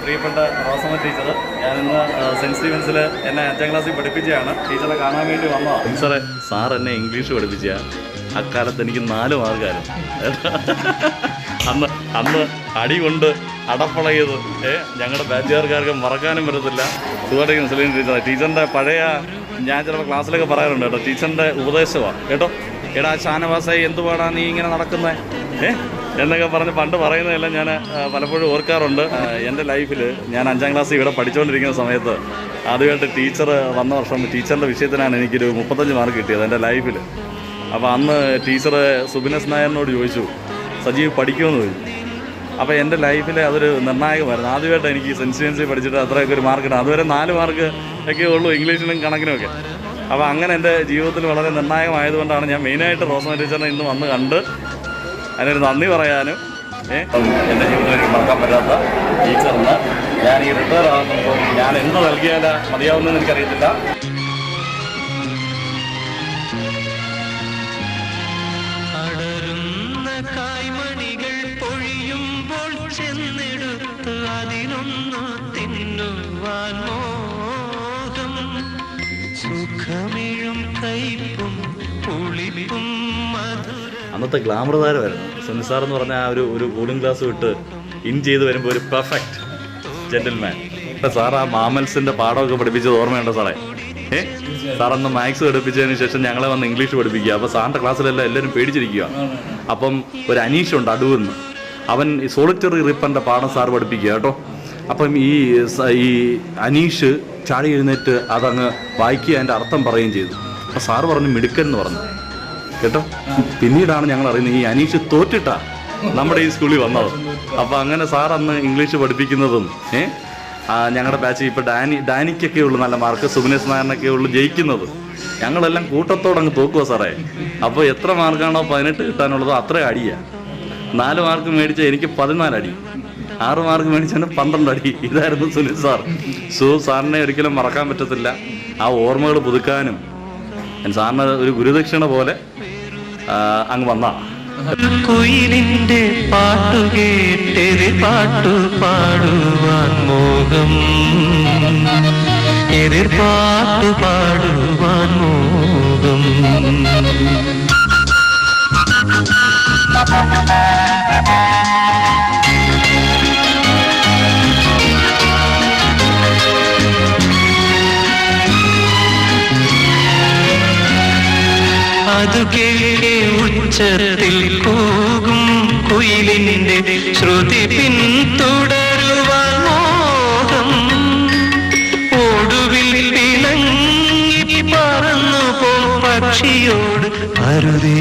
പ്രിയപ്പെട്ട റോസമ്മ ടീച്ചർ. ഞാനിന്ന് സെൻറ്റ് സ്റ്റീവൻസിൽ എന്നെ 5ാം ക്ലാസ്സിൽ പഠിപ്പിച്ചതാണ്. ടീച്ചറെ കാണാൻ വേണ്ടി വന്നതാണ്. ടീച്ചറെ, സാർ എന്നെ ഇംഗ്ലീഷ് പഠിപ്പിച്ച അക്കാലത്ത് എനിക്ക് 4 മാർക്കായിരുന്നു. അന്ന് അടി കൊണ്ട് അടപ്പളയത് ഞങ്ങളുടെ ബാച്ചുകാർക്ക് മറക്കാനും പറ്റത്തില്ല. സുഖമായിട്ട് മുസ്ലിം ടീച്ചർ. ടീച്ചറിൻ്റെ പഴയ ഞാൻ ചിലപ്പോൾ ക്ലാസ്സിലൊക്കെ പറയാറുണ്ട് കേട്ടോ, ടീച്ചറിൻ്റെ ഉപദേശമാണ് കേട്ടോ. എടാ ഷാനവാസായി എന്തുപാടാ നീ ഇങ്ങനെ നടക്കുന്നത് എന്നൊക്കെ പറഞ്ഞ് പണ്ട് പറയുന്നതെല്ലാം ഞാൻ പലപ്പോഴും ഓർക്കാറുണ്ട്. എൻ്റെ ലൈഫിൽ ഞാൻ 5ാം ക്ലാസ്സിൽ ഇവിടെ പഠിച്ചുകൊണ്ടിരിക്കുന്ന സമയത്ത് ആദ്യമായിട്ട് ടീച്ചർ വന്ന വർഷം ടീച്ചറിൻ്റെ വിഷയത്തിനാണ് എനിക്കൊരു 35 മാർക്ക് കിട്ടിയത് എൻ്റെ ലൈഫിൽ. അപ്പോൾ അന്ന് ടീച്ചർ സുബിനസ് നായറിനോട് ചോദിച്ചു, സജീവ് പഠിക്കുമെന്ന് ചോദിച്ചു. അപ്പോൾ എൻ്റെ ലൈഫിൽ അതൊരു നിർണായകമായിരുന്നു. ആദ്യമായിട്ട് എനിക്ക് സെൻറ്റ് സ്റ്റീവൻസിൽ പഠിച്ചിട്ട് അത്രയൊക്കെ ഒരു മാർക്ക് കിട്ടും. അതുവരെ 4 മാർക്ക് ഒക്കെ ഉള്ളൂ ഇംഗ്ലീഷിനും കണക്കിനുമൊക്കെ. അപ്പോൾ അങ്ങനെ എൻ്റെ ജീവിതത്തിൽ വളരെ നിർണായകമായതുകൊണ്ടാണ് ഞാൻ മെയിനായിട്ട് റോസമ്മ ടീച്ചറിനെ ഇന്ന് വന്ന് കണ്ട് അതിനൊരു നന്ദി പറയാനും എൻ്റെ ജീവിതത്തിൽ എനിക്ക് മറക്കാൻ പറ്റാത്ത ടീച്ചറിന് ഞാൻ ഈ റിട്ടയർ ആകുമ്പോൾ ഞാൻ എന്ത് നൽകിയാൽ മതിയാവുന്നതെന്ന് എനിക്കറിയത്തില്ല. അന്നത്തെ ഗ്ലാമർ താരമായിരുന്നു സുനിൽ സാർ എന്ന് പറഞ്ഞാൽ ഒരു കൂളിംഗ് ഗ്ലാസ് വിട്ട് ഇൻ ചെയ്ത് വരുമ്പോൾ ഒരു പെർഫെക്റ്റ് ജെന്റിൽമാൻ. സാർ ആ മാമൽസിൻ്റെ പാഠമൊക്കെ പഠിപ്പിച്ചത് ഓർമ്മയുണ്ടോ സാറേ? സാറന്ന് മാത്സ് പഠിപ്പിച്ചതിന് ശേഷം ഞങ്ങളെ വന്ന് ഇംഗ്ലീഷ് പഠിപ്പിക്കുക. അപ്പോൾ സാറിൻ്റെ ക്ലാസ്സിലെല്ലാം എല്ലാവരും പേടിച്ചിരിക്കുക. അപ്പം ഒരു അനീഷുണ്ട് അടൂന്ന്, അവൻ ഈ സോളിറ്ററി റിപ്പറിൻ്റെ പാഠം സാർ പഠിപ്പിക്കുക കേട്ടോ. അപ്പം ഈ അനീഷ് ചാടി എഴുന്നേറ്റ് അതങ്ങ് വായിക്കുക, അതിൻ്റെ അർത്ഥം പറയുകയും ചെയ്തു. അപ്പോൾ സാറ് പറഞ്ഞു മിടുക്കൻ എന്ന് പറഞ്ഞു കേട്ടോ. പിന്നീടാണ് ഞങ്ങൾ അറിയുന്നത് ഈ അനീഷ് തോറ്റിട്ടാ നമ്മുടെ ഈ സ്കൂളിൽ വന്നത്. അപ്പോൾ അങ്ങനെ സാർ അന്ന് ഇംഗ്ലീഷ് പഠിപ്പിക്കുന്നതും ഞങ്ങളുടെ ബാച്ച് ഇപ്പോൾ ഡാനിക്കൊക്കെ ഉള്ളു നല്ല മാർക്ക്, സുബിനേഷ് നായറിനൊക്കെ ഉള്ളു ജയിക്കുന്നത്. ഞങ്ങളെല്ലാം കൂട്ടത്തോടങ്ങ് തോക്കുക സാറേ. അപ്പോൾ എത്ര മാർക്കാണോ 18 കിട്ടാനുള്ളതോ അത്ര അടിയാണ്. 4 മാർക്ക് മേടിച്ച എനിക്ക് 14 അടി, 6 മാർക്ക് മേടിച്ചാൽ 12 അടി. ഇതായിരുന്നു സുനിൽ സാർ. സാറിനെ ഒരിക്കലും മറക്കാൻ പറ്റത്തില്ല. ആ ഓർമ്മകൾ പുതുക്കാനും സാറിന് ഒരു ഗുരുദക്ഷിണ പോലെ അങ്ങ് വന്ന കുയിലിന്റെ പാട്ടു കേട്ടെതിർ പാട്ടു പാടുവാൻ മോഹം, എതിർ പാട്ടു പാടുവാൻ മോഹം. അതു കേൾക്കെ ഉച്ചത്തിൽ കൂകും കുയിലിന്റെ ശ്രുതി പിന്തുടരുവാൻ മോഹം. ഒടുവിൽ പിണങ്ങി പറന്നു പോ പക്ഷിയോട് അരുതേ